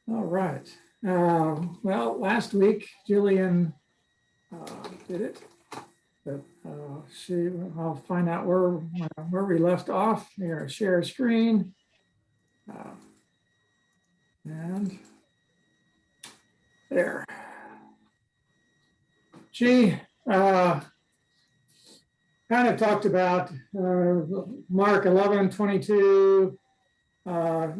All right. Well, last week, Jillian did it. But I'll find out where we left off. Here, share screen. And there. She kind of talked about Mark 11:22.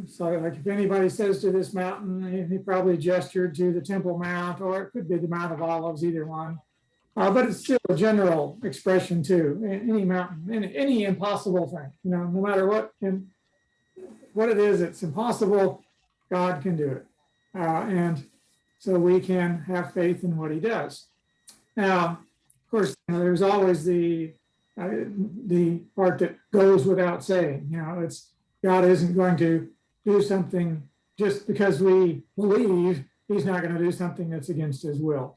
So like if anybody says to this mountain, he probably gestured to the Temple Mount, or it could be the Mount of Olives, either one. But it's still a general expression too. Any mountain, any impossible thing, no matter what it is, it's impossible. God can do it, and so we can have faith in what He does. Now, of course, there's always the part that goes without saying. It's God isn't going to do something just because we believe. He's not going to do something that's against His will.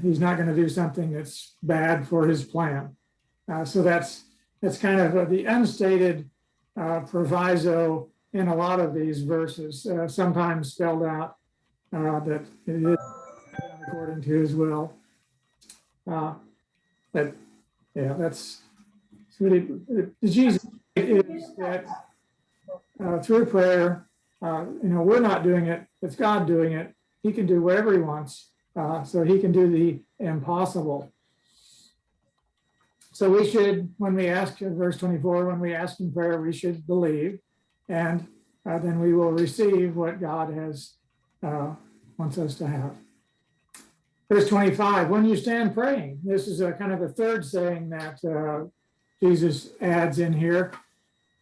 He's not going to do something that's bad for His plan. So that's kind of the unstated proviso in a lot of these verses, sometimes spelled out that it is according to His will. But yeah, that's what Jesus is that through prayer, we're not doing it, it's God doing it. He can do whatever He wants. So He can do the impossible. So we should, when we ask, verse 24, when we ask in prayer, we should believe, and then we will receive what God has wants us to have. Verse 25, when you stand praying, this is a kind of a third saying that Jesus adds in here.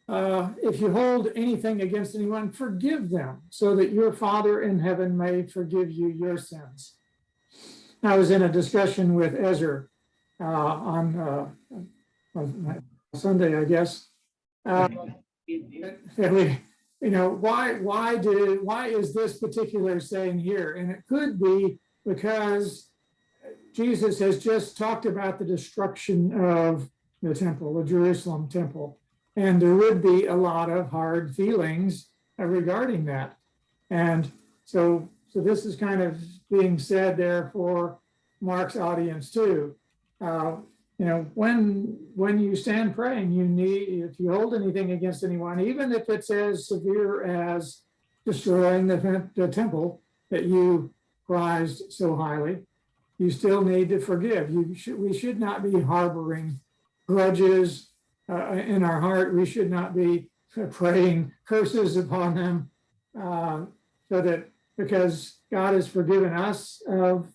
If you hold anything against anyone, forgive them, so that your Father in heaven may forgive you your sins. I was in a discussion with Ezra on Sunday, I guess. Why is this particular saying here? And it could be because Jesus has just talked about the destruction of the temple, the Jerusalem temple, and there would be a lot of hard feelings regarding that. And so this is kind of being said there for Mark's audience too. When you stand praying, if you hold anything against anyone, even if it's as severe as destroying the temple that you prized so highly, you still need to forgive. We should not be harboring grudges in our heart. We should not be praying curses upon them, because God has forgiven us of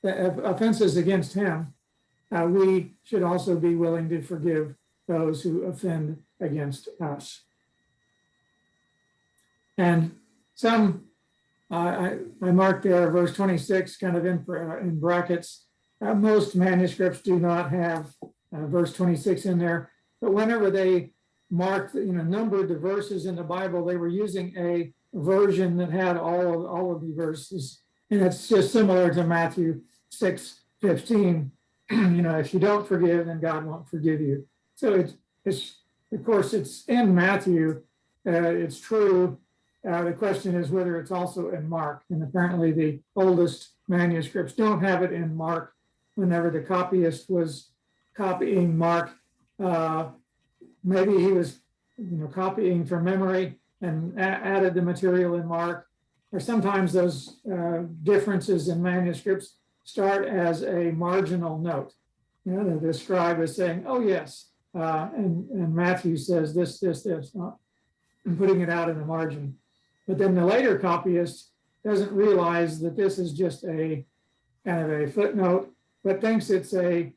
the offenses against Him. We should also be willing to forgive those who offend against us. And some, I marked there verse 26 kind of in brackets. Most manuscripts do not have verse 26 in there, but whenever they marked, numbered the verses in the Bible, they were using a version that had all of the verses, and it's just similar to Matthew 6:15. If you don't forgive, then God won't forgive you. So it's of course it's in Matthew. It's true. The question is whether it's also in Mark, and apparently the oldest manuscripts don't have it in Mark. Whenever the copyist was copying Mark, maybe he was copying from memory and added the material in Mark, or sometimes those differences in manuscripts start as a marginal note. The scribe is saying, oh yes, and Matthew says this, and putting it out in the margin. But then the later copyist doesn't realize that this is just a kind of a footnote, but thinks it's a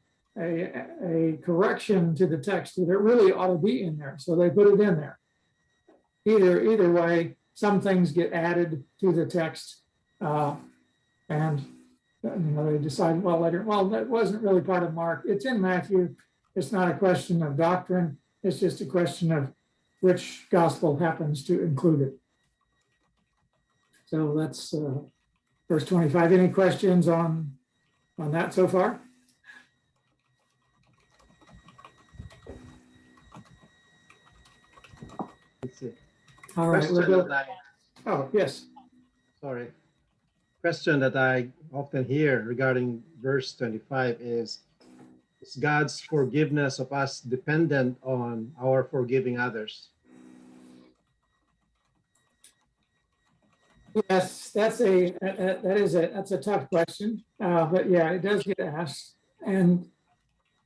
correction to the text that it really ought to be in there. So they put it in there. Either way, some things get added to the text, and they decide later, that wasn't really part of Mark. It's in Matthew. It's not a question of doctrine. It's just a question of which gospel happens to include it. So that's verse 25. Any questions on that so far? All right, we'll Question go. that Oh, yes. sorry. Question that I often hear regarding verse 25 is God's forgiveness of us dependent on our forgiving others? Yes, that's a tough question, but yeah, it does get asked. And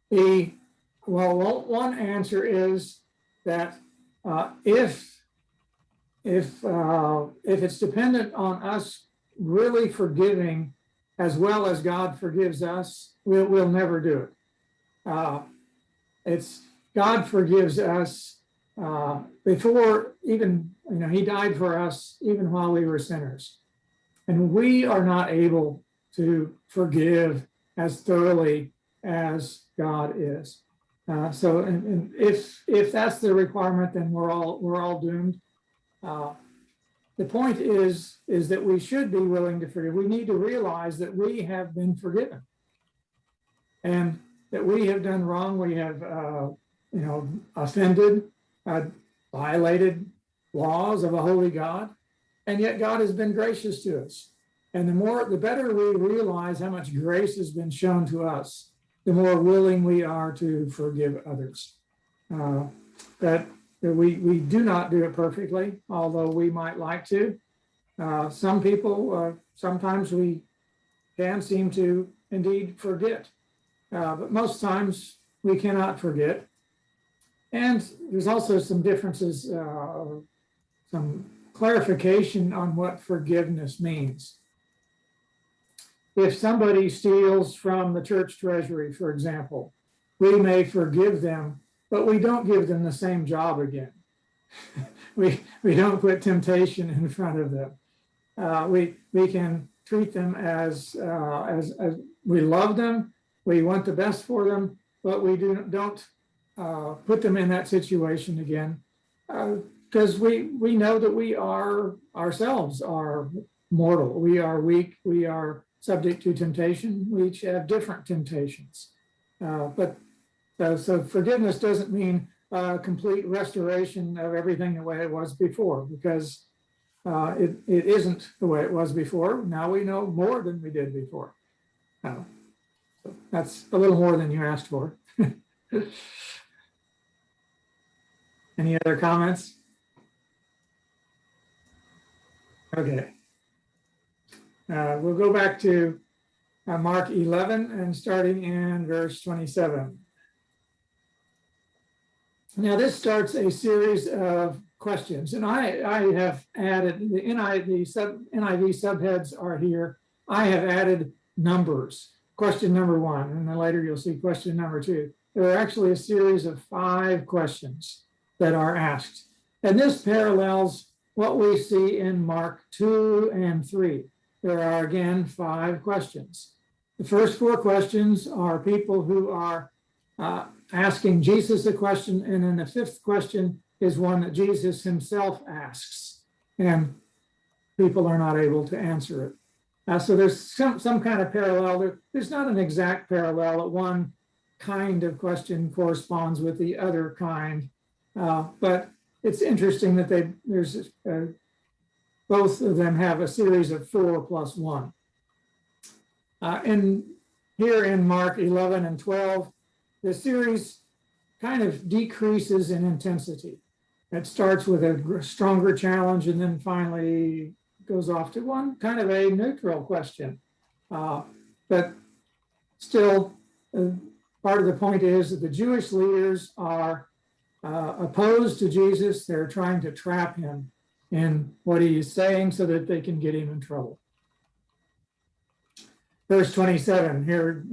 one answer is that if it's dependent on us really forgiving as well as God forgives us, we'll never do it. It's God forgives us before even, he died for us even while we were sinners. And we are not able to forgive as thoroughly as God is. So if that's the requirement, then we're all doomed. The point is that we should be willing to forgive. We need to realize that we have been forgiven and that we have done wrong. We have, offended, violated laws of a holy God, and yet God has been gracious to us. And the better we realize how much grace has been shown to us, the more willing we are to forgive others. That we do not do it perfectly, although we might like to. Some people, sometimes we can seem to indeed forget, but most times we cannot forget. And there's also some differences, some clarification on what forgiveness means. If somebody steals from the church treasury, for example, we may forgive them, but we don't give them the same job again. we don't put temptation in front of them. We can treat them as we love them, we want the best for them, but we don't put them in that situation again, because we know that we are ourselves are mortal. We are weak. We are subject to temptation. We each have different temptations. So forgiveness doesn't mean complete restoration of everything the way it was before, because it isn't the way it was before. Now we know more than we did before. So that's a little more than you asked for. Any other comments? Okay. We'll go back to Mark 11 and starting in verse 27. Now this starts a series of questions, and I have added, the NIV subheads are here. I have added numbers. Question number 1, and then later you'll see question number 2. There are actually a series of 5 questions that are asked. And this parallels what we see in Mark 2 and 3. There are again 5 questions. The first 4 questions are people who are asking Jesus a question, and then the 5th question is one that Jesus himself asks, and people are not able to answer it. So there's some kind of parallel. There's not an exact parallel that one kind of question corresponds with the other kind, but it's interesting that both of them have a series of 4 plus 1. And here in Mark 11 and 12, the series kind of decreases in intensity. It starts with a stronger challenge and then finally goes off to one kind of a neutral question. But still, part of the point is that the Jewish leaders are opposed to Jesus. They're trying to trap him in what he is saying so that they can get him in trouble. Verse 27, here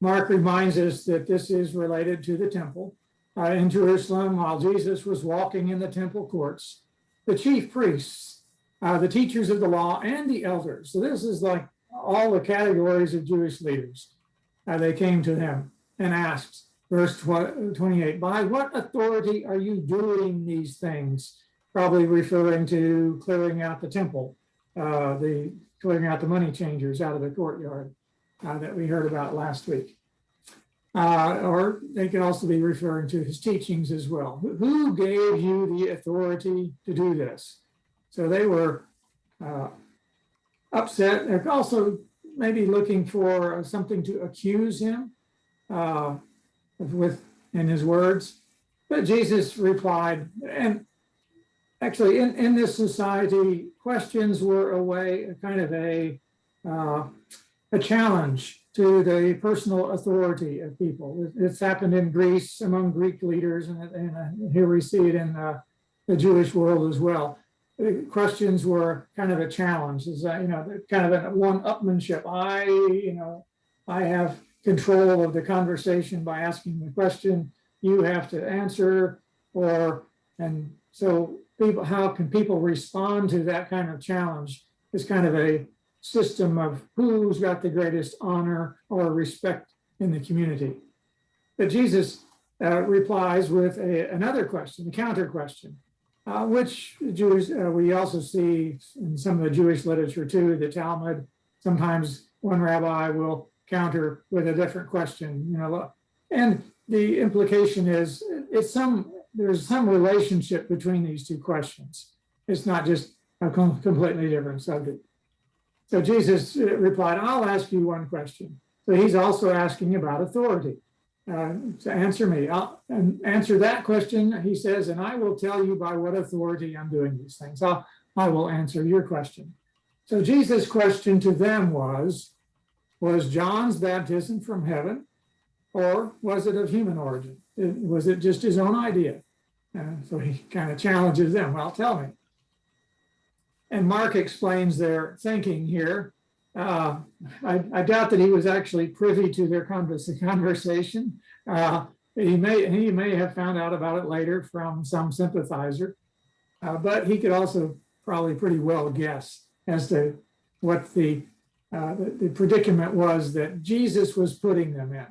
Mark reminds us that this is related to the temple. In Jerusalem, while Jesus was walking in the temple courts, the chief priests, the teachers of the law, and the elders, so this is like all the categories of Jewish leaders, they came to him and asked, verse 28, by what authority are you doing these things? Probably referring to clearing out the temple, clearing out the money changers out of the courtyard that we heard about last week. or they could also be referring to his teachings as well. Who gave you the authority to do this? So they were upset. They're also maybe looking for something to accuse him with in his words. But Jesus replied, and actually in this society, questions were a kind of a challenge to the personal authority of people. It's happened in Greece among Greek leaders, and here we see it in the Jewish world as well. Questions were kind of a challenge, is kind of a one-upmanship. I have control of the conversation by asking the question. You have to answer, and so people, how can people respond to that kind of challenge? Is kind of a system of who's got the greatest honor or respect in the community. But Jesus replies with another question, a counter question, which Jews, we also see in some of the Jewish literature too, the Talmud. Sometimes one rabbi will counter with a different question, and the implication is there's some relationship between these two questions. It's not just a completely different subject. So Jesus replied, I'll ask you one question. So he's also asking about authority. So answer me. I'll answer that question, he says, and I will tell you by what authority I'm doing these things. I will answer your question. So Jesus' question to them was John's baptism from heaven, or was it of human origin? Was it just his own idea? So he kind of challenges them. Well, tell me. And Mark explains their thinking here. I doubt that he was actually privy to their conversation. He may have found out about it later from some sympathizer, but he could also probably pretty well guess as to what the predicament was that Jesus was putting them in.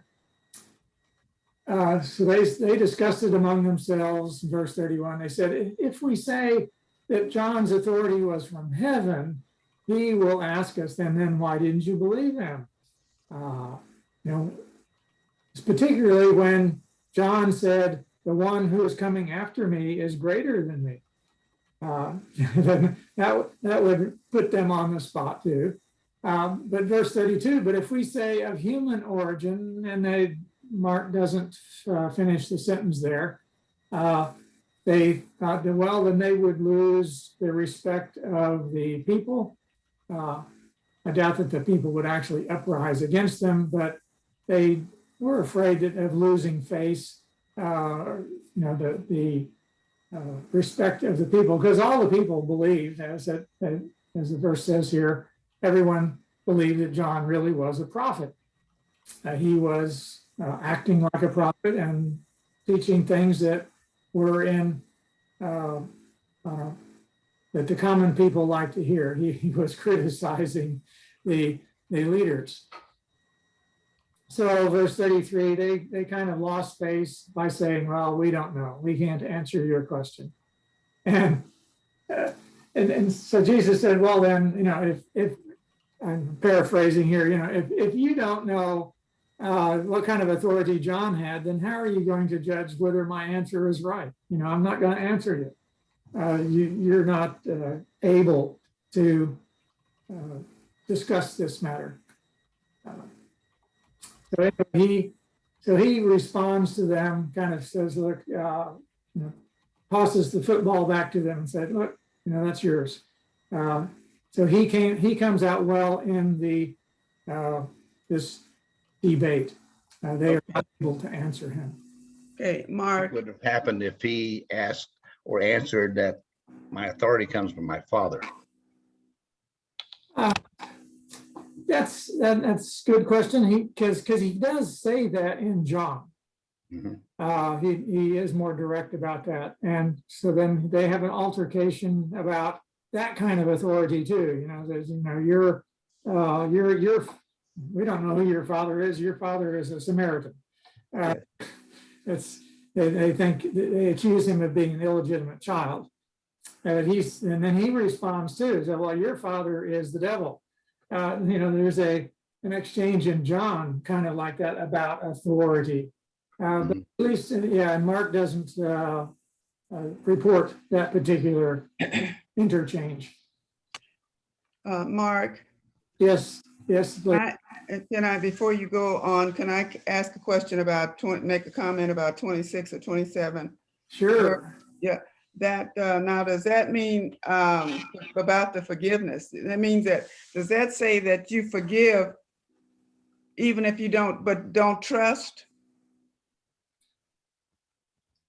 So they discussed it among themselves. Verse 31, they said, if we say that John's authority was from heaven, he will ask us, then why didn't you believe him? Particularly when John said, the one who is coming after me is greater than me. Then that would put them on the spot too. But verse 32, but if we say of human origin, and Mark doesn't finish the sentence there, they thought that, well, then they would lose the respect of the people. I doubt that the people would actually uprise against them, but they were afraid of losing face, the respect of the people, because all the people believed, as the verse says here, everyone believed that John really was a prophet. He was acting like a prophet and teaching things that were in that the common people like to hear. He was criticizing the leaders. So verse 33, they kind of lost face by saying, well, we don't know. We can't answer your question. And so Jesus said, well, then, if I'm paraphrasing here, if you don't know what kind of authority John had, then how are you going to judge whether my answer is right? I'm not going to answer you. You're not able to discuss this matter. So he responds to them, kind of says, look, tosses the football back to them and said, look, that's yours. So he comes out well in this debate. They are not able to answer him. Okay, Mark. What would have happened if he asked or answered that my authority comes from my Father? That's a good question. Because he does say that in John. Mm-hmm. He is more direct about that, and so then they have an altercation about that kind of authority too. There's, you're we don't know who your father is. Your father is a Samaritan. They accuse him of being an illegitimate child. And then he responds too. So, well, your father is the devil. There's a an exchange in John, kind of like that about authority. But at least, yeah, and Mark doesn't report that particular interchange. Mark, Yes, yes, please. before you go on, can I ask a question about, make a comment about 26 or 27? Sure. Yeah, that, now, does that mean about the forgiveness? That means that, does that say that you forgive even if you don't trust?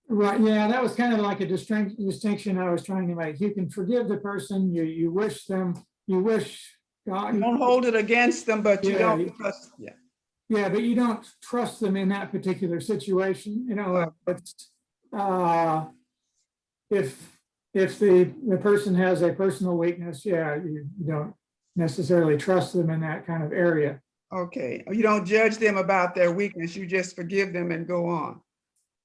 Right, yeah, that was kind of like a distinction I was trying to make. You can forgive the person, you wish them, you wish God. You don't hold it against them, but you Yeah, don't trust. Yeah. Yeah, but you don't trust them in that particular situation, you know, it's, if the person has a personal weakness, yeah, you don't necessarily trust them in that kind of area. Okay, you don't judge them about their weakness, you just forgive them and go on.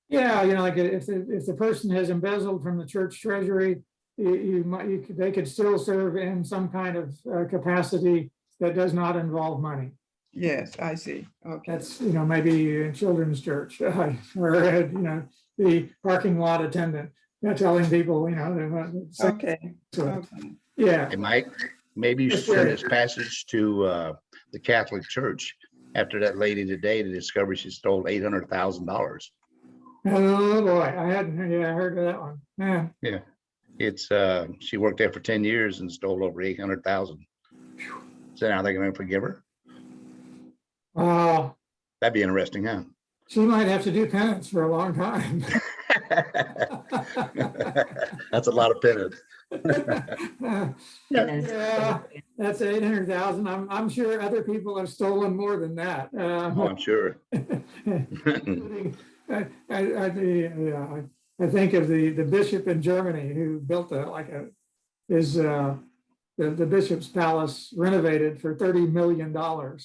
Yeah, you know, like if the person has embezzled from the church treasury, they could still serve in some kind of capacity that does not involve money. Yes, I see. Okay. That's, you know, maybe in children's church, or, you know, the parking lot attendant, telling people, you know, Okay. yeah. Hey, Mike, maybe you should send this passage to the Catholic Church after that lady today to discover she stole $800,000. Oh boy, I hadn't, yeah, I heard of that one. Yeah. Yeah, it's she worked there for 10 years and stole over 800,000. So now they're going to forgive her. That'd be interesting, huh? She might have to do penance for a long time. That's a lot of penance. Yeah, that's 800,000. I'm sure other people have stolen more than that. Oh, I'm sure. I think of the bishop in Germany who built the bishop's palace renovated for $30 million. Wow.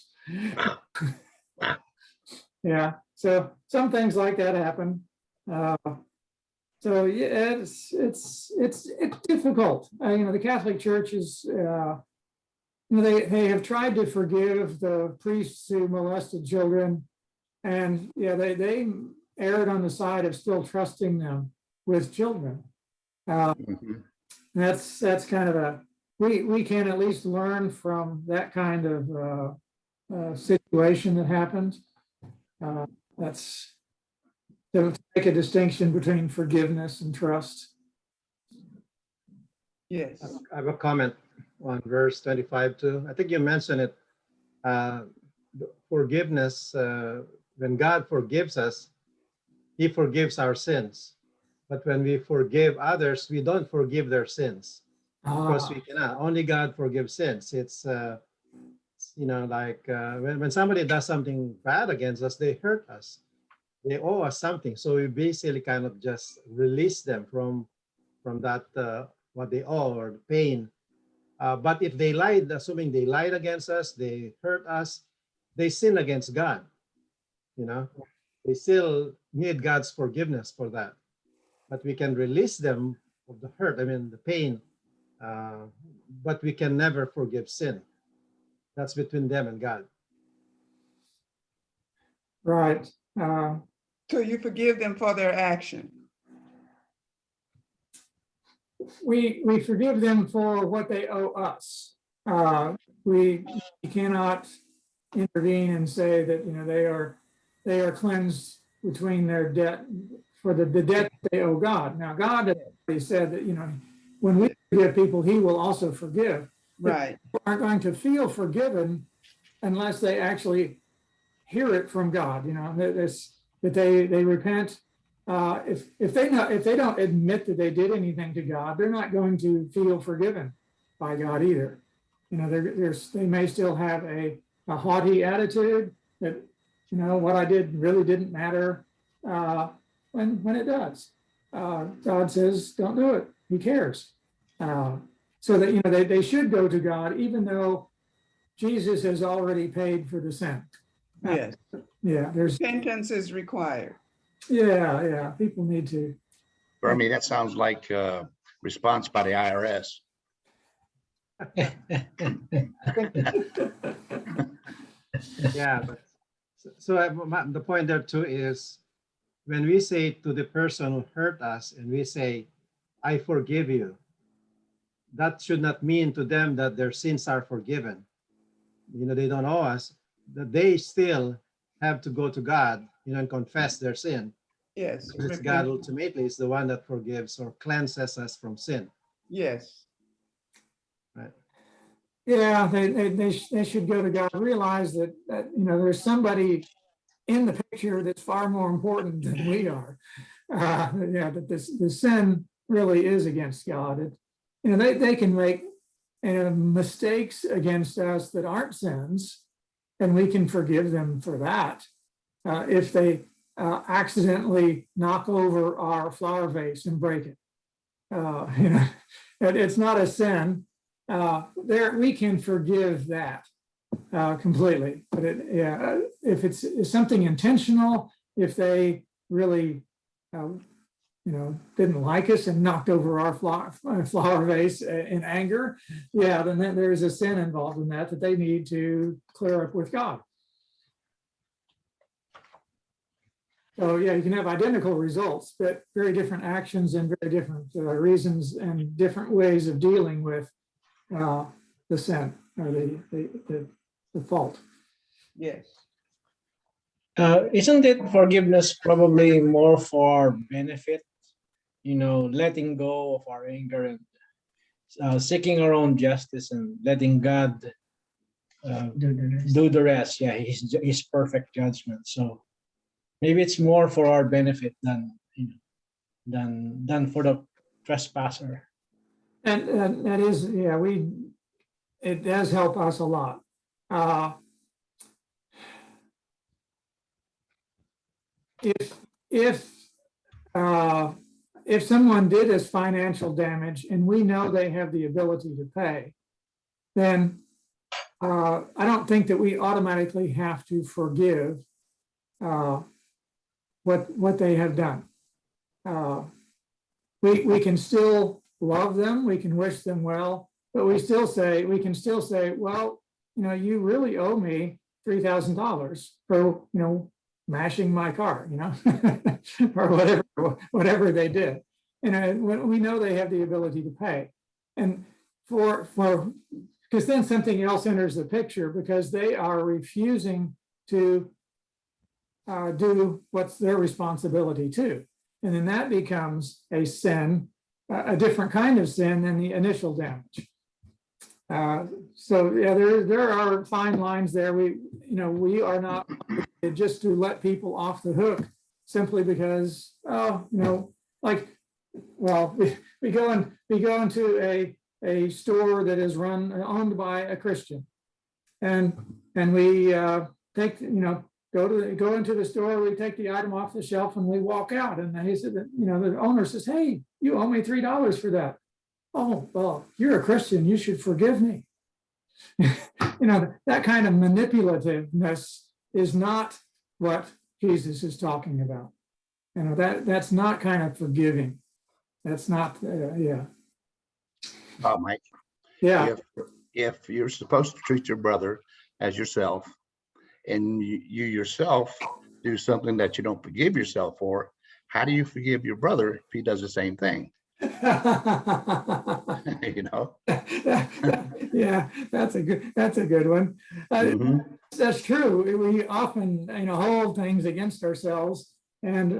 Yeah, so some things like that happen. So yeah, it's difficult. You know, the Catholic Church is, you know, they have tried to forgive the priests who molested children, and yeah, they erred on the side of still trusting them with children. That's kind of we can at least learn from that kind of situation that happened. That's to make a distinction between forgiveness and trust. Yes. I have a comment on verse 25 too. I think you mentioned it. Forgiveness, when God forgives us, he forgives our sins. But when we forgive others, we don't forgive their sins. Because we cannot. Only God forgives sins. It's, you know, like when somebody does something bad against us, they hurt us. They owe us something. So we basically kind of just release them from that, what they owe or the pain. But if they lied, assuming they lied against us, they hurt us, they sin against God. You know, they still need God's forgiveness for that. But we can release them of the hurt, I mean, the pain, but we can never forgive sin. That's between them and God. Right. So you forgive them for their action. We forgive them for what they owe us. We cannot intervene and say that, you know, they are cleansed between their debt for the debt they owe God. Now, God has already said that, you know, when we forgive people, he will also forgive. Right. People aren't going to feel forgiven unless they actually hear it from God, you know, that they repent. If they don't admit that they did anything to God, they're not going to feel forgiven by God either. You know, they may still have a haughty attitude that, you know, what I did really didn't matter, when it does. God says, don't do it. He cares. So that, you know, they should go to God, even though Jesus has already paid for the sin. Yes. Yeah, Repentance is required. Yeah, people need to. For me, that sounds like a response by the IRS. Yeah, but the point there too is when we say to the person who hurt us and we say, I forgive you, that should not mean to them that their sins are forgiven. They don't owe us, that they still have to go to God, and confess their sin. Yes. Because it's God ultimately is the one that forgives or cleanses us from sin. Yes. Right. Yeah, they should go to God, realize that there's somebody in the picture that's far more important than we are. Yeah, that the sin really is against God. They can make mistakes against us that aren't sins, and we can forgive them for that. If they accidentally knock over our flower vase and break it, it's not a sin. There we can forgive that completely. But if it's something intentional, if they really didn't like us and knocked over our flower vase in anger, then there's a sin involved in that they need to clear up with God. So you can have identical results, but very different actions and very different reasons and different ways of dealing with the sin or the fault. Yes. Isn't it forgiveness probably more for benefit? Letting go of our anger and seeking our own justice and letting God do the rest. Yeah, his perfect judgment. So maybe it's more for our benefit than for the trespasser. And that is, it does help us a lot. If someone did us financial damage and we know they have the ability to pay, then I don't think that we automatically have to forgive what they have done. We can still love them, we can wish them well, but we can still say, well, you really owe me $3,000 for mashing my car, or whatever they did. When we know they have the ability to pay, and because then something else enters the picture, because they are refusing to do what's their responsibility too, and then that becomes a sin, a different kind of sin than the initial damage. So there are fine lines there. We are not just to let people off the hook simply because we go into a store that is owned by a Christian, and we go into the store, we take the item off the shelf and we walk out, and he said that the owner says, hey, you owe me $3 for that. Oh, well, you're a Christian, you should forgive me. That kind of manipulativeness is not what Jesus is talking about. That's not kind of forgiving. That's not, Mike, yeah. if you're supposed to treat your brother as yourself, and you yourself do something that you don't forgive yourself for, how do you forgive your brother if he does the same thing? Yeah, that's a good one. That's true. We often hold things against ourselves, and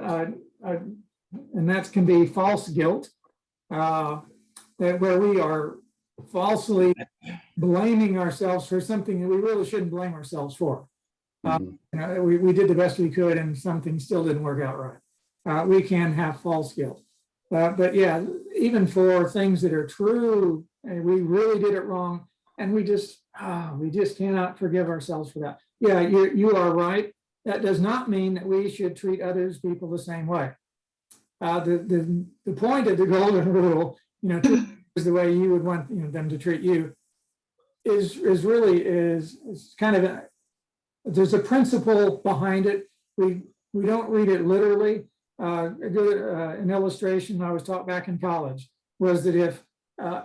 that can be false guilt, that where we are falsely blaming ourselves for something that we really shouldn't blame ourselves for. We did the best we could and something still didn't work out right. We can have false guilt. But even for things that are true, and we really did it wrong, and we just cannot forgive ourselves for that. Yeah, you are right. That does not mean that we should treat others people the same way. The point of the golden rule, is the way you would want them to treat you, is kind of there's a principle behind it. We don't read it literally. An illustration I was taught back in college was that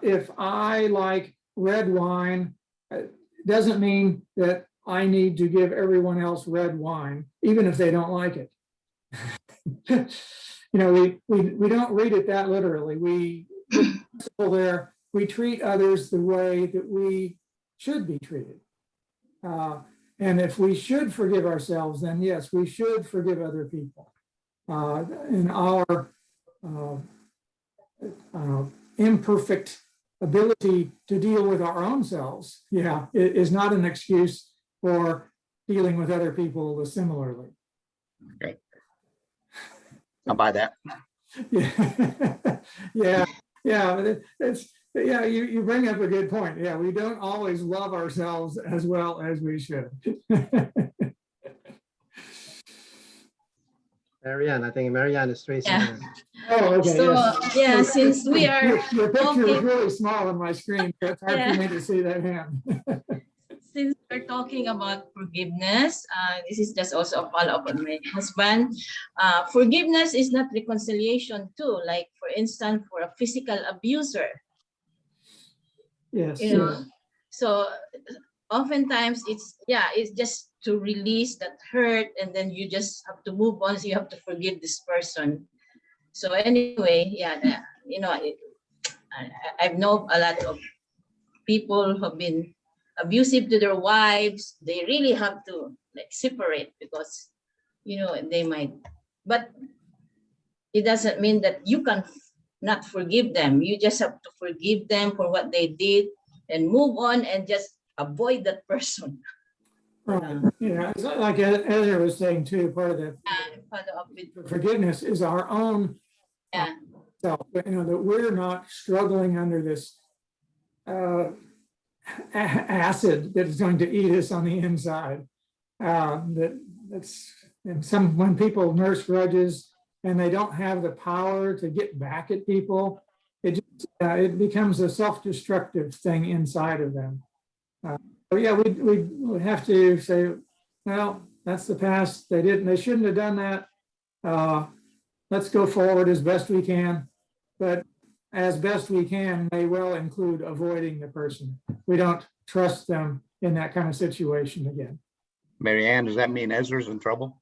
if I like red wine, it doesn't mean that I need to give everyone else red wine, even if they don't like it. We don't read it that literally. We treat others the way that we should be treated. And if we should forgive ourselves, then yes, we should forgive other people. In our imperfect ability to deal with our own selves, it is not an excuse for dealing with other people similarly. Okay. I'll buy that. You bring up a good point. Yeah, we don't always love ourselves as well as we should. Marianne, I think Marianne is raising her hand. Oh, okay. So, Yes. yeah, since we are Your picture is talking, really small on my screen, so it's hard Yeah. for me to see that hand. since we're talking about forgiveness, this is just also a follow-up on my husband. Forgiveness is not reconciliation too. Like, for instance, for a physical abuser, Yes. you know. So oftentimes it's just to release that hurt, and then you just have to move on. So you have to forgive this person. So anyway, I've known a lot of people who have been abusive to their wives. They really have to separate because they might, but it doesn't mean that you can not forgive them. You just have to forgive them for what they did and move on and just avoid that person. It's like Ezra was saying too, part of the Follow up with forgiveness is our own self, that we're not struggling under this acid that is going to eat us on the inside. When people nurse grudges and they don't have the power to get back at people, it becomes a self-destructive thing inside of them. We have to say, well, that's the past. They shouldn't have done that. Let's go forward as best we can, but as best we can may well include avoiding the person. We don't trust them in that kind of situation again. Marianne, does that mean Ezra's in trouble?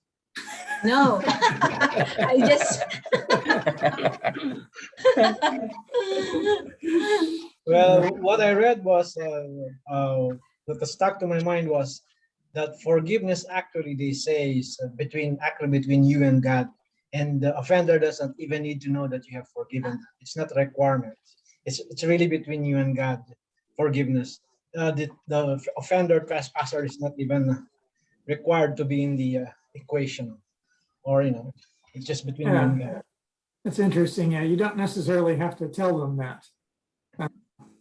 no. I just Well, what I read was that stuck to my mind was that forgiveness actually, they say, is between you and God, and the offender doesn't even need to know that you have forgiven. It's not a requirement. It's really between you and God. Forgiveness. The offender trespasser is not even required to be in the equation, or it's just between you and God. That's interesting. Yeah, you don't necessarily have to tell them that.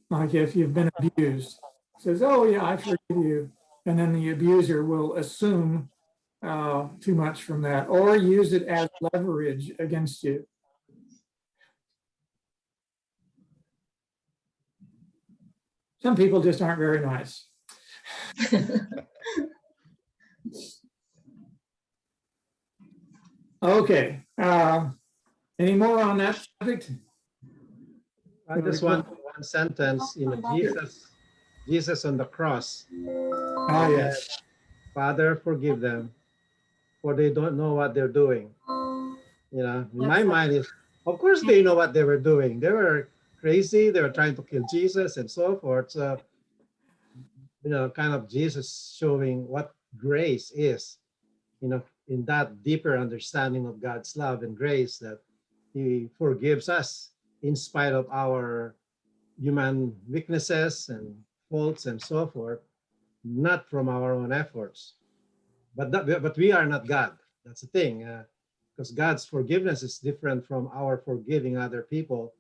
Like if you've been abused, says, "Oh yeah, I forgive you," and then the abuser will assume too much from that, or use it as leverage against you. Some people just aren't very nice. Okay. Any more on that subject? Just one sentence. Jesus on the cross. Oh yes. Father, forgive them, for they don't know what they're doing. In my mind is, of course they know what they were doing. They were crazy. They were trying to kill Jesus and so forth. So, kind of Jesus showing what grace is, in that deeper understanding of God's love and grace, that he forgives us in spite of our human weaknesses and faults and so forth, not from our own efforts. But we are not God. That's the thing, because God's forgiveness is different from our forgiving other people.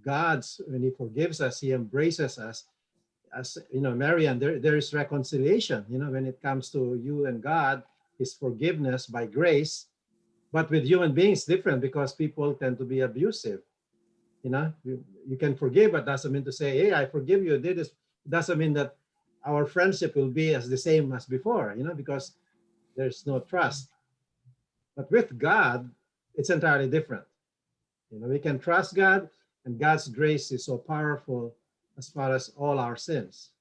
When he forgives us, he embraces us. As Marianne, there is reconciliation, when it comes to you and God, his forgiveness by grace. But with human beings, different, because people tend to be abusive. You can forgive, but doesn't mean to say, "Hey, I forgive you, did this." Doesn't mean that our friendship will be as the same as before, because there's no trust. But with God, it's entirely different. We can trust God, and God's grace is so powerful as far as all our sins.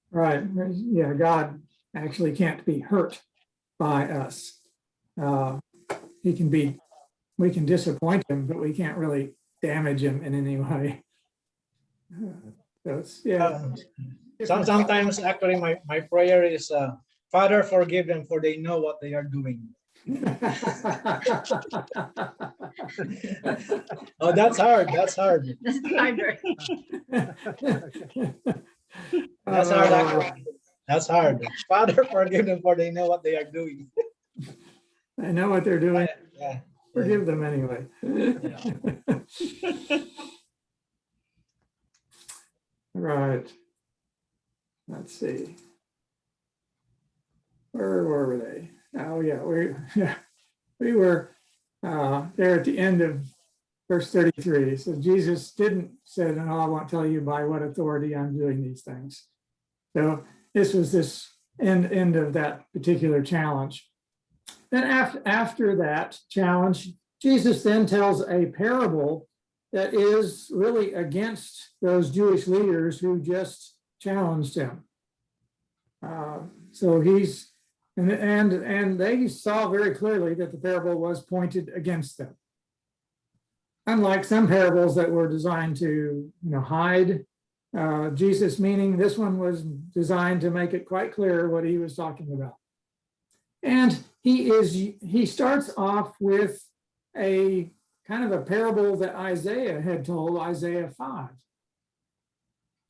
Right, yeah, God actually can't be hurt by us. He can be, we can disappoint him, but we can't really damage him in any way. So it's, yeah. Uh, sometimes actually my prayer is, Father, forgive them for they know what they are doing. Oh, that's hard. That's hard. That's harder. That's hard, actually. That's hard. Father, forgive them for they know what they are doing. I know what they're doing. Yeah. Forgive them anyway. Right. Let's see. Where were they? Oh yeah, we were there at the end of verse 33. So Jesus didn't say, "No, I won't tell you by what authority I'm doing these things." So this was this end of that particular challenge. Then after that challenge, Jesus then tells a parable that is really against those Jewish leaders who just challenged him. So he's, and they saw very clearly that the parable was pointed against them. Unlike some parables that were designed to, hide Jesus' meaning, this one was designed to make it quite clear what he was talking about. And he starts off with a kind of a parable that Isaiah had told, Isaiah 5,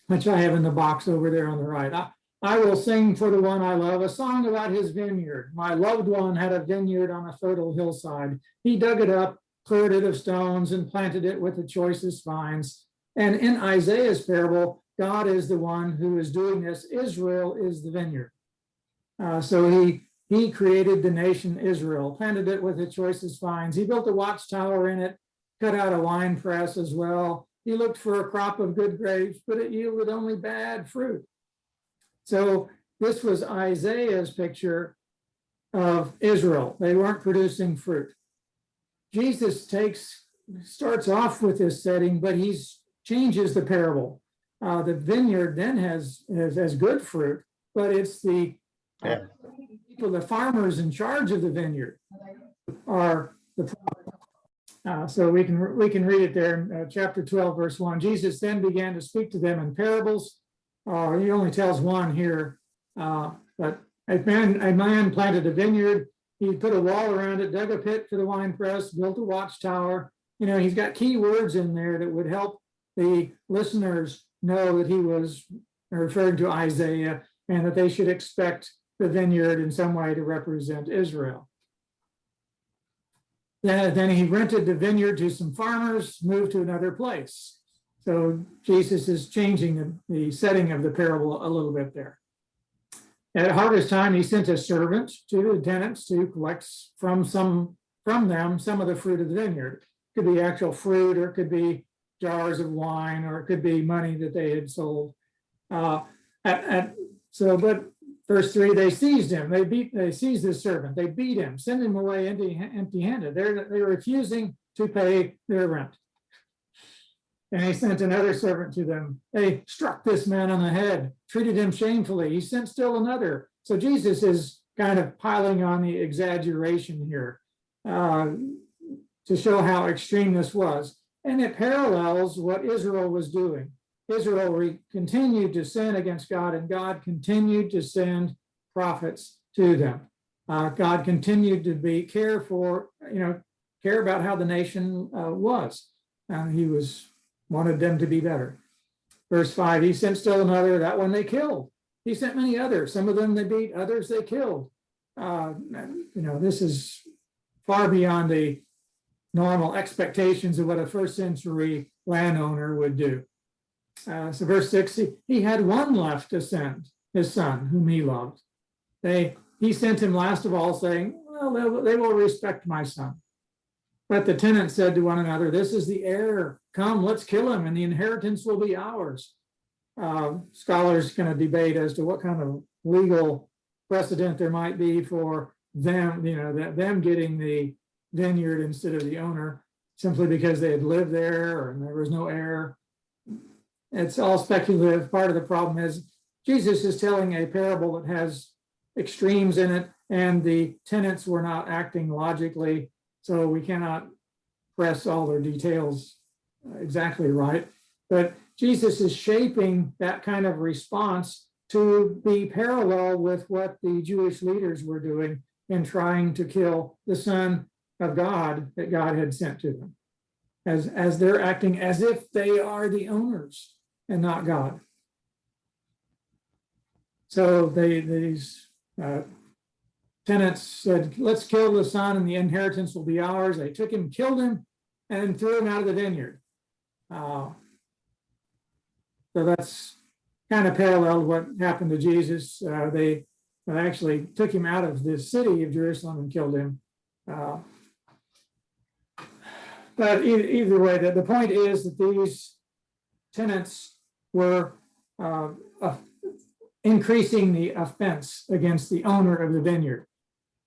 which I have in the box over there on the right. I will sing for the one I love a song about his vineyard. My loved one had a vineyard on a fertile hillside. He dug it up, cleared it of stones, and planted it with the choicest vines. And in Isaiah's parable, God is the one who is doing this. Israel is the vineyard. So he created the nation Israel, planted it with the choicest vines. He built a watchtower in it, cut out a wine press as well. He looked for a crop of good grapes, but it yielded only bad fruit. So this was Isaiah's picture of Israel. They weren't producing fruit. Jesus starts off with this setting, but he changes the parable. The vineyard then has good fruit, but it's the people, the farmers in charge of the vineyard are the problem. So we can read it there in chapter 12, verse 1. Jesus then began to speak to them in parables. He only tells one here, but a man planted a vineyard. He put a wall around it, dug a pit for the wine press, built a watchtower. He's got key words in there that would help the listeners know that he was referring to Isaiah and that they should expect the vineyard in some way to represent Israel. Then he rented the vineyard to some farmers, moved to another place. So Jesus is changing the setting of the parable a little bit there. At harvest time, he sent a servant to the tenants to collect from them some of the fruit of the vineyard. It could be actual fruit, or it could be jars of wine, or it could be money that they had sold. But verse 3, they seized him. They seized this servant. They beat him, sent him away empty-handed. They were refusing to pay their rent. And he sent another servant to them. They struck this man on the head, treated him shamefully. He sent still another. So Jesus is kind of piling on the exaggeration here to show how extreme this was. And it parallels what Israel was doing. Israel continued to sin against God, and God continued to send prophets to them. God continued to care about how the nation was. He wanted them to be better. Verse 5, he sent still another, that one they killed. He sent many others. Some of them they beat, others they killed. This is far beyond the normal expectations of what a first century landowner would do. So verse 6, he had one left to send, his son, whom he loved. He sent him last of all, saying, well, they will respect my son. But the tenants said to one another, this is the heir. Come, let's kill him, and the inheritance will be ours. Scholars kind of debate as to what kind of legal precedent there might be for them, them getting the vineyard instead of the owner, simply because they had lived there and there was no heir. It's all speculative. Part of the problem is Jesus is telling a parable that has extremes in it, and the tenants were not acting logically, so we cannot press all their details exactly right. But Jesus is shaping that kind of response to be parallel with what the Jewish leaders were doing in trying to kill the Son of God that God had sent to them, as they're acting as if they are the owners and not God. So these tenants said, let's kill the son and the inheritance will be ours. They took him, killed him, and threw him out of the vineyard. So that's kind of parallel to what happened to Jesus. They actually took him out of the city of Jerusalem and killed him. But either way, the point is that these tenants were increasing the offense against the owner of the vineyard.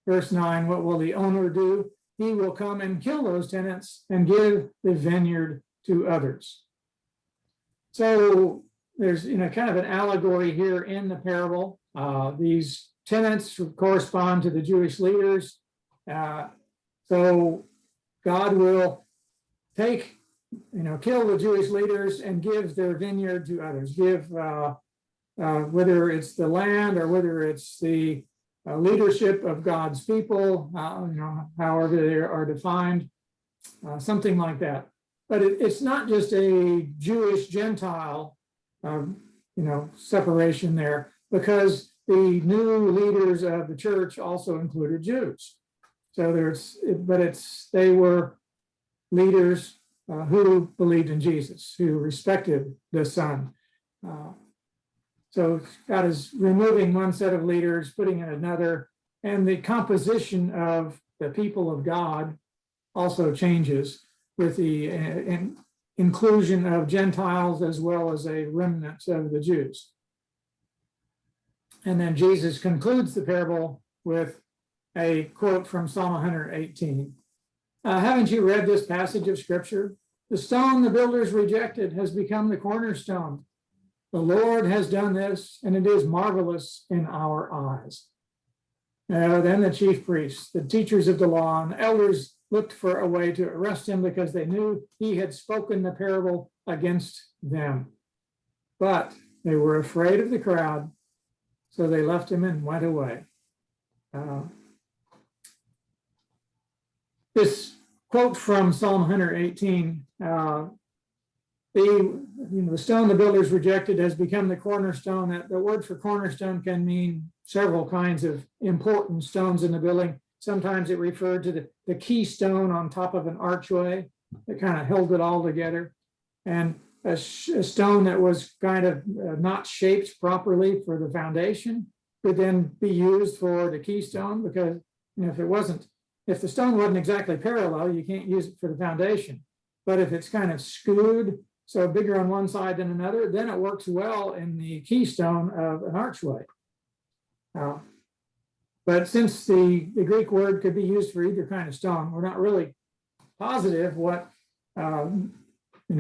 Verse 9, what will the owner do? He will come and kill those tenants and give the vineyard to others. So there's kind of an allegory here in the parable. These tenants correspond to the Jewish leaders. So God will kill the Jewish leaders and give their vineyard to others. Whether it's the land or whether it's the leadership of God's people, however they are defined, something like that. But it's not just a Jewish Gentile, separation there, because the new leaders of the church also included Jews. So they were leaders who believed in Jesus, who respected the Son. So God is removing one set of leaders, putting in another, and the composition of the people of God also changes with the inclusion of Gentiles as well as a remnant of the Jews. And then Jesus concludes the parable with a quote from Psalm 118. Haven't you read this passage of scripture? The stone the builders rejected has become the cornerstone. The Lord has done this, and it is marvelous in our eyes. Then the chief priests, the teachers of the law, and the elders looked for a way to arrest him because they knew he had spoken the parable against them. But they were afraid of the crowd, so they left him and went away. This quote from Psalm 118, the stone the builders rejected has become the cornerstone. The word for cornerstone can mean several kinds of important stones in the building. Sometimes it referred to the keystone on top of an archway that kind of held it all together. And a stone that was kind of not shaped properly for the foundation could then be used for the keystone, because if the stone wasn't exactly parallel, you can't use it for the foundation. But if it's kind of skewed, so bigger on one side than another, then it works well in the keystone of an archway. But since the Greek word could be used for either kind of stone, we're not really positive what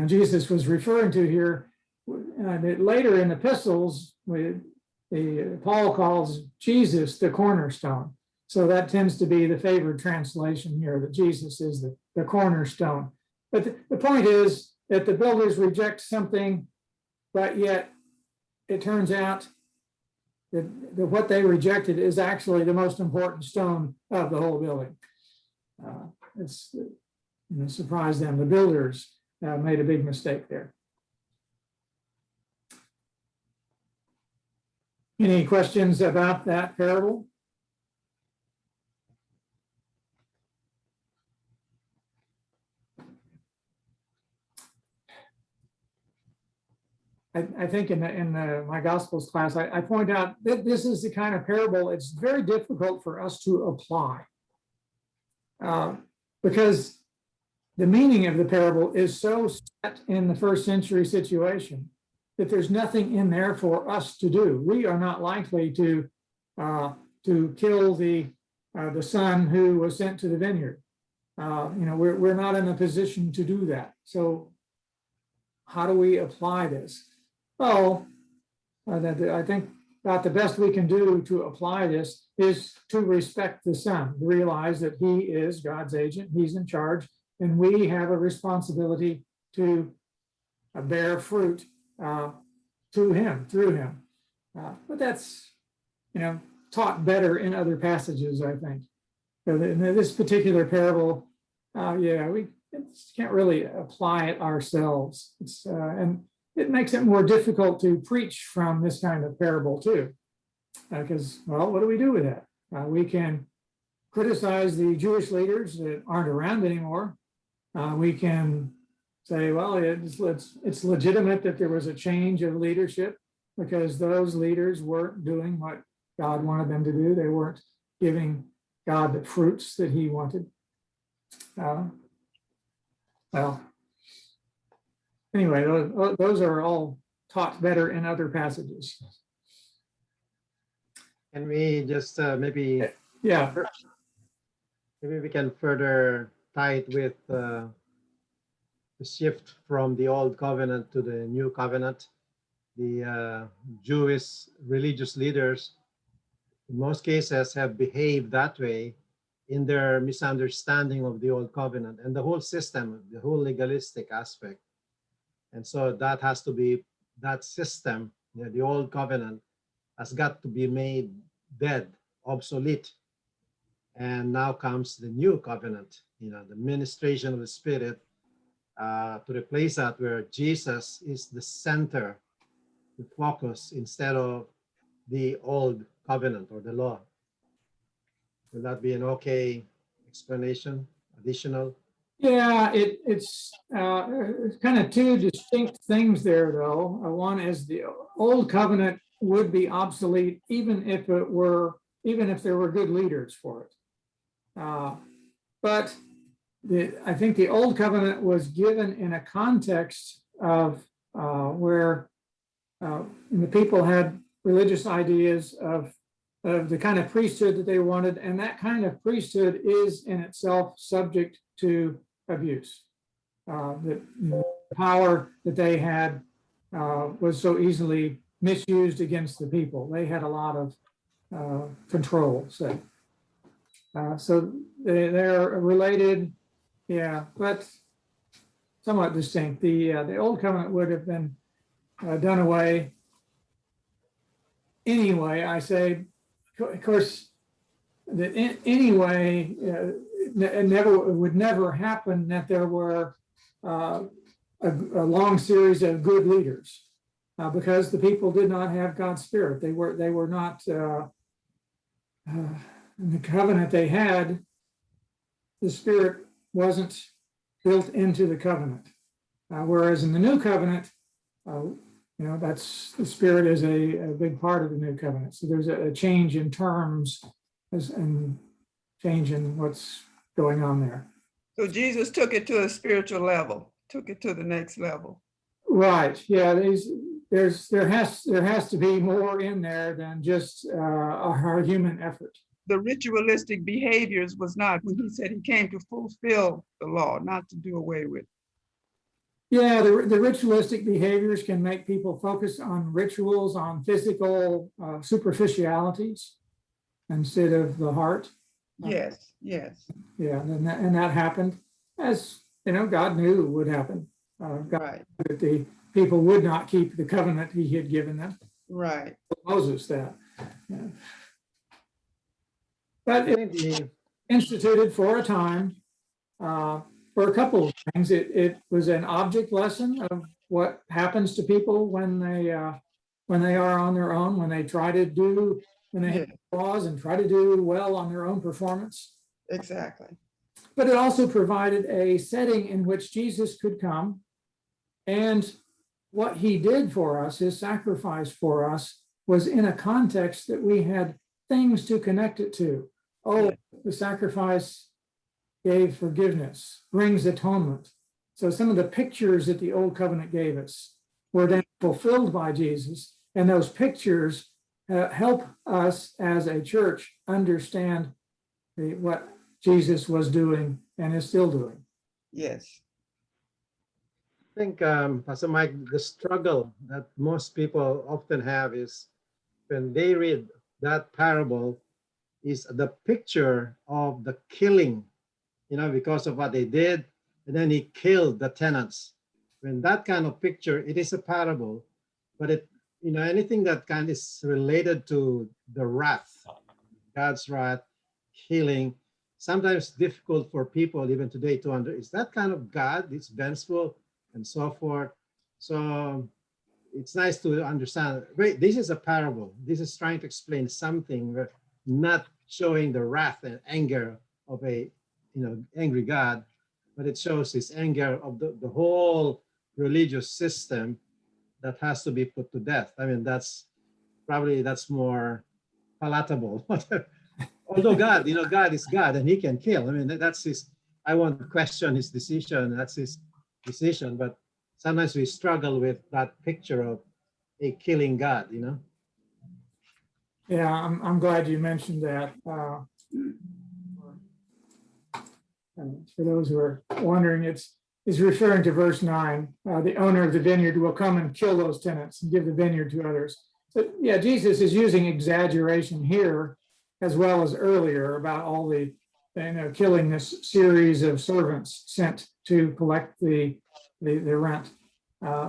Jesus was referring to here. Later in epistles, Paul calls Jesus the cornerstone. So that tends to be the favored translation here, that Jesus is the cornerstone. But the point is that the builders reject something, but yet it turns out that what they rejected is actually the most important stone of the whole building. It's surprised them. The builders made a big mistake there. Any questions about that parable? I think in my Gospels class, I point out that this is the kind of parable it's very difficult for us to apply, because the meaning of the parable is so set in the first century situation that there's nothing in there for us to do. We are not likely to kill the son who was sent to the vineyard. We're not in a position to do that. So how do we apply this? Well, I think about the best we can do to apply this is to respect the Son, realize that he is God's agent, he's in charge, and we have a responsibility to bear fruit to him, through him. But that's, taught better in other passages, I think. So in this particular parable, we can't really apply it ourselves. And it makes it more difficult to preach from this kind of parable too. Because, what do we do with that? We can criticize the Jewish leaders that aren't around anymore. We can say, well, it's legitimate that there was a change of leadership because those leaders weren't doing what God wanted them to do. They weren't giving God the fruits that he wanted. Anyway, those are all taught better in other passages. Can we just maybe we can further tie it with the shift from the old covenant to the new covenant? The Jewish religious leaders, in most cases, have behaved that way in their misunderstanding of the old covenant and the whole system, the whole legalistic aspect. And so that has to be, that system, the old covenant, has got to be made dead, obsolete. And now comes the new covenant, the ministration of the Spirit to replace that, where Jesus is the center, the focus, instead of the old covenant or the law. Will that be an okay explanation, additional? Yeah, it's kind of two distinct things there, though. One is the old covenant would be obsolete even if there were good leaders for it. But I think the old covenant was given in a context of where the people had religious ideas of the kind of priesthood that they wanted, and that kind of priesthood is in itself subject to abuse. The power that they had was so easily misused against the people. They had a lot of control, so they're related, but somewhat distinct. The old covenant would have been done away anyway. I say, of course, that anyway, it would never happen that there were a long series of good leaders, because the people did not have God's Spirit. They were not in the covenant they had. The Spirit wasn't built into the covenant, whereas in the new covenant, that's the Spirit is a big part of the new covenant. So there's a change in terms and change in what's going on there. So Jesus took it to a spiritual level, took it to the next level. Right. Yeah. There has to be more in there than just our human effort. The ritualistic behaviors was not, when he said he came to fulfill the law, not to do away with. Yeah, the ritualistic behaviors can make people focus on rituals, on physical superficialities instead of the heart. Yes. Yeah, and that happened, as God knew would happen. God knew that the people would not keep the covenant he had given them. Right. Moses that. Yeah. But it instituted for a time. For a couple of things, it was an object lesson of what happens to people when they are on their own, when they have laws and try to do well on their own performance. Exactly. But it also provided a setting in which Jesus could come, and what he did for us, his sacrifice for us, was in a context that we had things to connect it to. The sacrifice gave forgiveness, brings atonement. So some of the pictures that the old covenant gave us were then fulfilled by Jesus, and those pictures help us as a church understand what Jesus was doing and is still doing. Yes. I think, Pastor Mike, the struggle that most people often have is when they read that parable is the picture of the killing, because of what they did, and then he killed the tenants. When that kind of picture, it is a parable, but anything that kind is related to the wrath, God's wrath, killing, sometimes difficult for people even today to understand. Is that kind of God? It's vengeful and so forth. So it's nice to understand. Wait, this is a parable. This is trying to explain something, not showing the wrath and anger of a angry God, but it shows his anger of the whole religious system that has to be put to death. I mean, that's more palatable. Although God, God is God and he can kill. I mean, that's his, I won't question his decision. That's his decision. But sometimes we struggle with that picture of a killing God, Yeah, I'm glad you mentioned that. And for those who are wondering, it's referring to verse 9. The owner of the vineyard will come and kill those tenants and give the vineyard to others. So yeah, Jesus is using exaggeration here as well as earlier about all the killing this series of servants sent to collect the rent.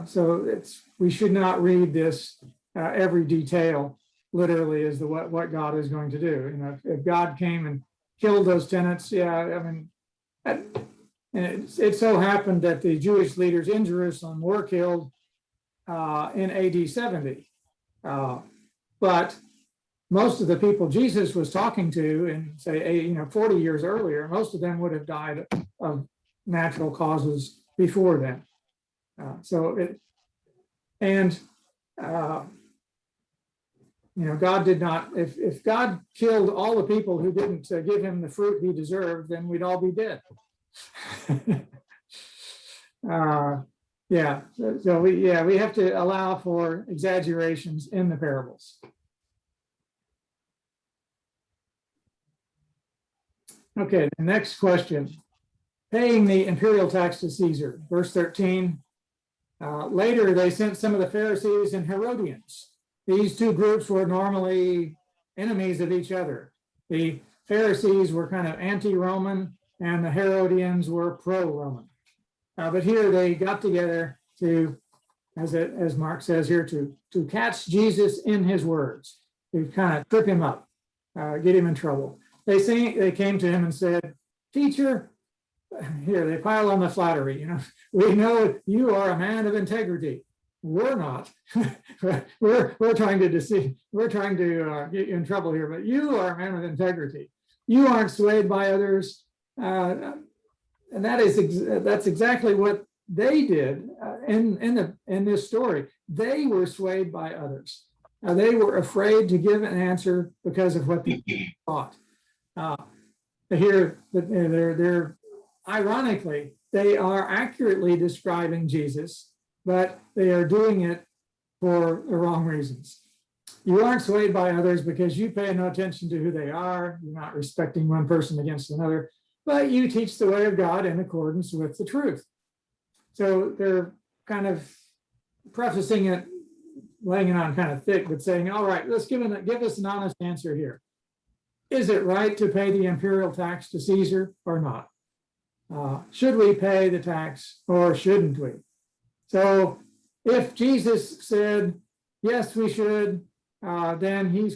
So we should not read this every detail literally as what God is going to do. If God came and killed those tenants, yeah, I mean, and it so happened that the Jewish leaders in Jerusalem were killed in AD 70. But most of the people Jesus was talking to in, say, 40 years earlier, most of them would have died of natural causes before then. God did not, if God killed all the people who didn't give him the fruit he deserved, then we'd all be dead. We have to allow for exaggerations in the parables. Okay, the next question. Paying the imperial tax to Caesar, verse 13. Later, they sent some of the Pharisees and Herodians. These two groups were normally enemies of each other. The Pharisees were kind of anti-Roman, and the Herodians were pro-Roman. But here they got together to, as Mark says here, to catch Jesus in his words, to kind of trip him up, get him in trouble. They came to him and said, "Teacher," here they pile on the flattery. "We know you are a man of integrity." We're not. we're trying to deceive. We're trying to get you in trouble here, but you are a man of integrity. You aren't swayed by others, and that's exactly what they did in this story. They were swayed by others. They were afraid to give an answer because of what they thought. Here, they're ironically, they are accurately describing Jesus, but they are doing it for the wrong reasons. You aren't swayed by others because you pay no attention to who they are. You're not respecting one person against another, but you teach the way of God in accordance with the truth. So they're kind of prefacing it, laying it on kind of thick, but saying, all right, let's give us an honest answer here. Is it right to pay the imperial tax to Caesar or not? Should we pay the tax or shouldn't we? So if Jesus said, yes, we should, then he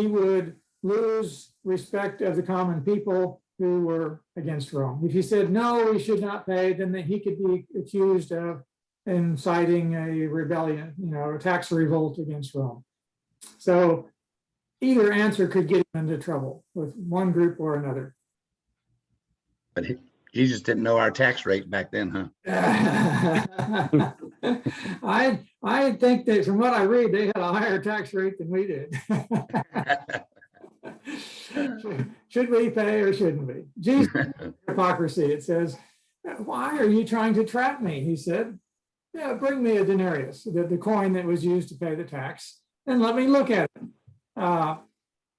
would lose respect of the common people who were against Rome. If he said, no, we should not pay, then he could be accused of inciting a rebellion, a tax revolt against Rome. So either answer could get him into trouble with one group or another. But Jesus didn't know our tax rate back then, huh? I think that from what I read, they had a higher tax rate than we did. Should we pay or shouldn't we? Jesus, hypocrisy. It says, why are you trying to trap me? He said, yeah, bring me a denarius, the coin that was used to pay the tax, and let me look at it. Well,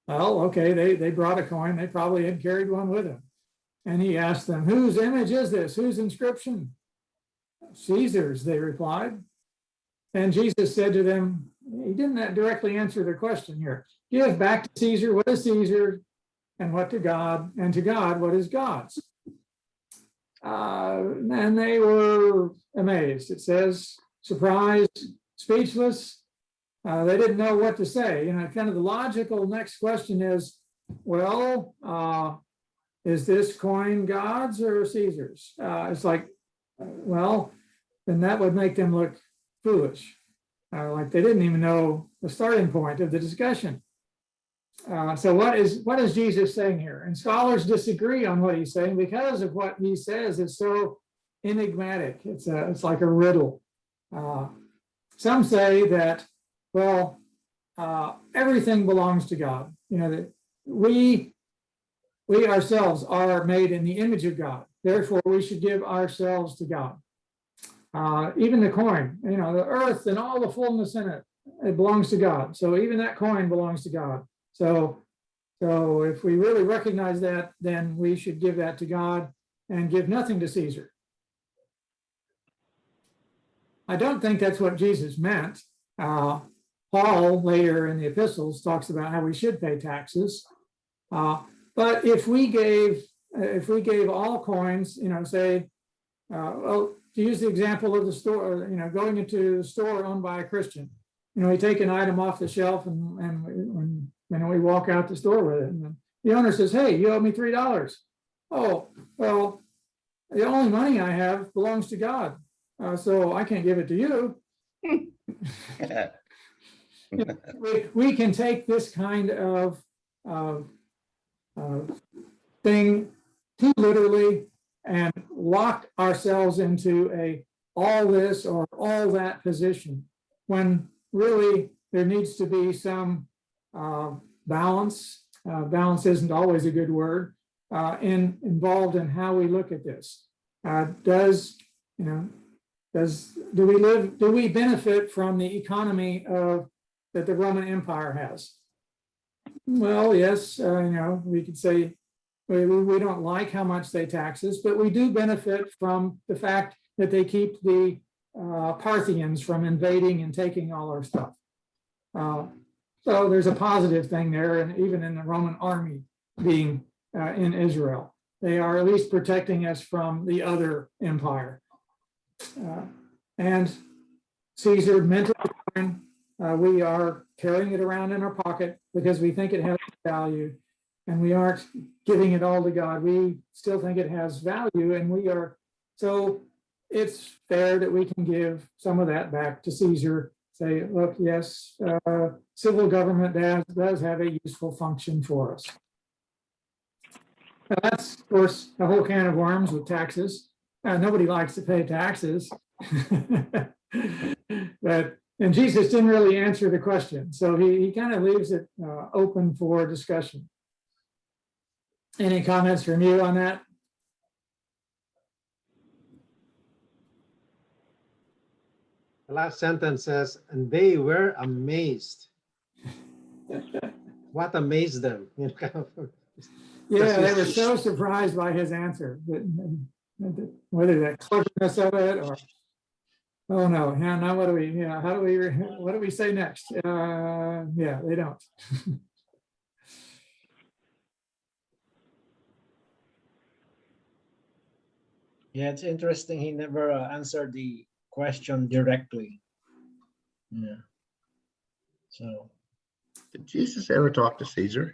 okay, they brought a coin. They probably had carried one with them. And he asked them, whose image is this? Whose inscription? Caesar's, they replied. And Jesus said to them, he didn't directly answer their question here. Give back to Caesar what is Caesar, and what to God, and to God what is God's. And they were amazed. It says, surprised, speechless. They didn't know what to say. Kind of the logical next question is, well, is this coin God's or Caesar's? It's like, well, then that would make them look foolish. Like they didn't even know the starting point of the discussion. So what is Jesus saying here? And scholars disagree on what he's saying because of what he says is so enigmatic. It's like a riddle. Some say that, well, everything belongs to God. That we ourselves are made in the image of God. Therefore, we should give ourselves to God. Even the coin, the earth and all the fullness in it, it belongs to God. So even that coin belongs to God. So if we really recognize that, then we should give that to God and give nothing to Caesar. I don't think that's what Jesus meant. Paul later in the epistles talks about how we should pay taxes. But if we gave all coins, say, well, to use the example of the store, going into the store owned by a Christian, we take an item off the shelf and we walk out the store with it. And the owner says, hey, you owe me $3. Oh, well, the only money I have belongs to God. So I can't give it to you. We can take this kind of thing too literally and lock ourselves into a all this or all that position, when really there needs to be some balance. Balance isn't always a good word, involved in how we look at this. Do we benefit from the economy that the Roman Empire has? Well, yes, we could say we don't like how much they tax us, but we do benefit from the fact that they keep the Parthians from invading and taking all our stuff. So there's a positive thing there, and even in the Roman army being in Israel, they are at least protecting us from the other empire. And Caesar meant it. We are carrying it around in our pocket because we think it has value, and we aren't giving it all to God. We still think it has value, and we are. So it's fair that we can give some of that back to Caesar. Say, look, yes, civil government does have a useful function for us. Now that's, of course, a whole can of worms with taxes. Nobody likes to pay taxes. And Jesus didn't really answer the question. So he kind of leaves it open for discussion. Any comments from you on that? The last sentence says, and they were amazed. What amazed them? Yeah, they were so surprised by his answer, whether the cleverness of it or, oh no, now what do we say next? Yeah, they don't. Yeah, it's interesting. He never answered the question directly. Yeah. So. Did Jesus ever talk to Caesar?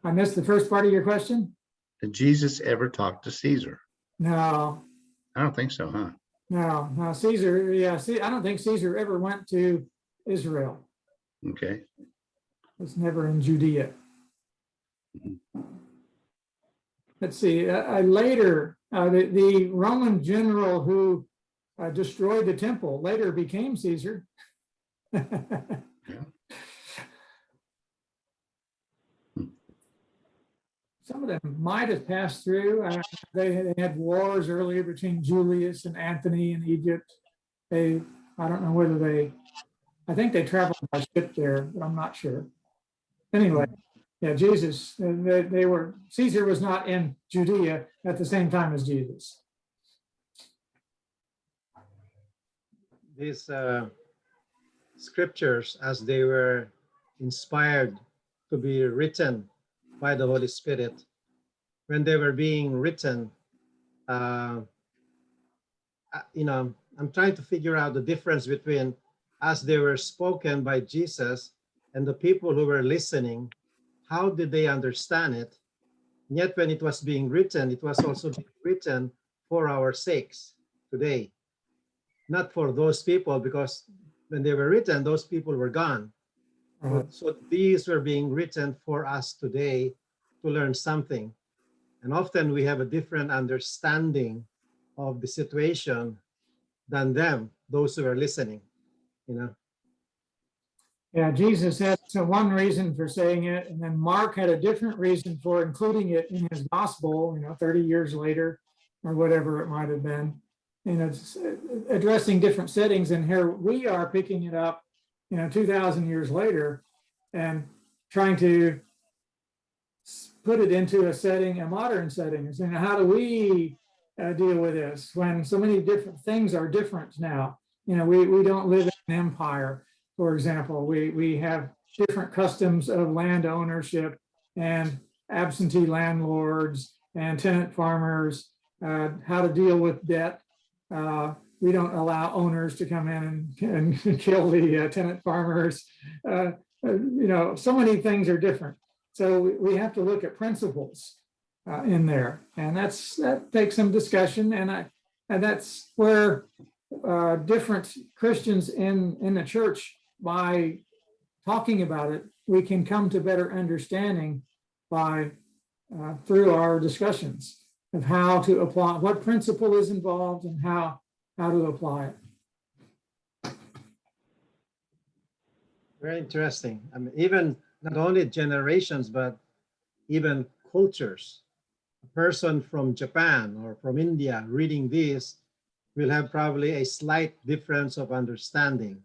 I missed the first part of your question. Did Jesus ever talk to Caesar? No. I don't think so, huh? No, Caesar, yeah, see, I don't think Caesar ever went to Israel. Okay. It's never in Judea. Let's see, later, the Roman general who destroyed the temple later became Caesar. Some of them might have passed through. They had wars earlier between Julius and Anthony in Egypt. I don't know whether I think they traveled by ship there, but I'm not sure. Anyway, yeah, Jesus, Caesar was not in Judea at the same time as Jesus. these scriptures as they were inspired to be written by the Holy Spirit. When they were being written, I'm trying to figure out the difference between as they were spoken by Jesus and the people who were listening. How did they understand it? Yet when it was being written, it was also being written for our sakes today, not for those people, because when they were written, those people were gone. So these were being written for us today to learn something. And often we have a different understanding of the situation than them, those who are listening, you know. Yeah, Jesus had one reason for saying it, and then Mark had a different reason for including it in his gospel, 30 years later, or whatever it might have been. It's addressing different settings, and here we are picking it up, 2,000 years later, and trying to put it into a setting, a modern setting. And how do we deal with this when so many different things are different now? We don't live in an empire. For example, we have different customs of land ownership and absentee landlords and tenant farmers, how to deal with debt. We don't allow owners to come in and kill the tenant farmers. So many things are different. So we have to look at principles in there, and that takes some discussion, and that's where different Christians in the church, by talking about it, we can come to better understanding by through our discussions of how to apply, what principle is involved, and how to apply it. Very interesting. I mean, even not only generations, but even cultures. A person from Japan or from India reading this will have probably a slight difference of understanding,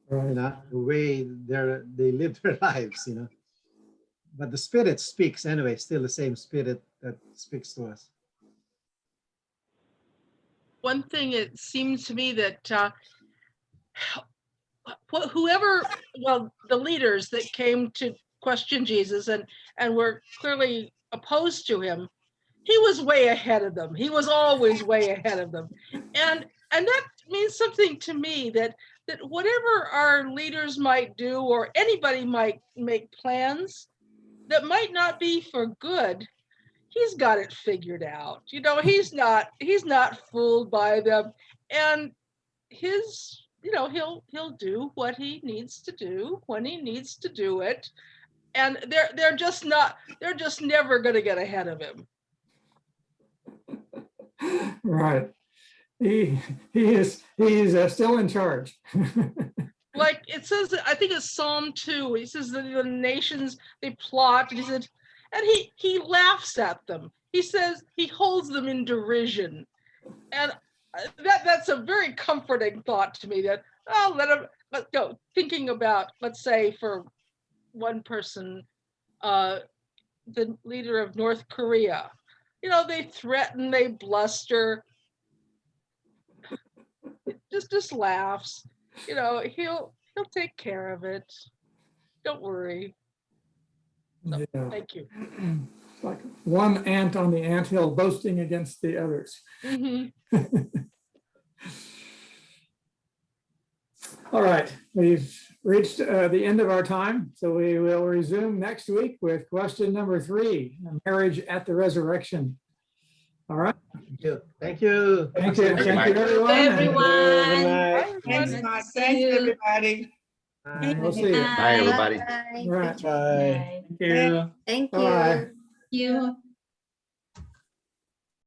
Right. the way they live their lives, But the Spirit speaks anyway, still the same Spirit that speaks to us. One thing, it seems to me that the leaders that came to question Jesus and were clearly opposed to him, he was way ahead of them. He was always way ahead of them. And that means something to me, that whatever our leaders might do, or anybody might make plans that might not be for good, he's got it figured out. He's not fooled by them. And he'll do what he needs to do when he needs to do it. And they're just never going to get ahead of him. Right. He is still in charge. Like it says, I think it's Psalm 2, he says that the nations, they plot, and he said, and he laughs at them. He says he holds them in derision. And that's a very comforting thought to me, that let's go. Thinking about, let's say, for one person, the leader of North Korea, they threaten, they bluster, just laughs. He'll take care of it. Don't worry. So, Yeah. Thank you. It's like one ant on the anthill boasting against the others. Mm-hmm. All right, we've reached the end of our time, so we will resume next week with question number 3, marriage at the resurrection. All right. Thank you. Thank you. Thank you, everyone. Everyone. Good night. Thanks, Nice Mike. to see Thanks, you. everybody. Bye. We'll see you. Bye, everybody. All right. Bye. Thank you. Thank Bye. you. Thank you.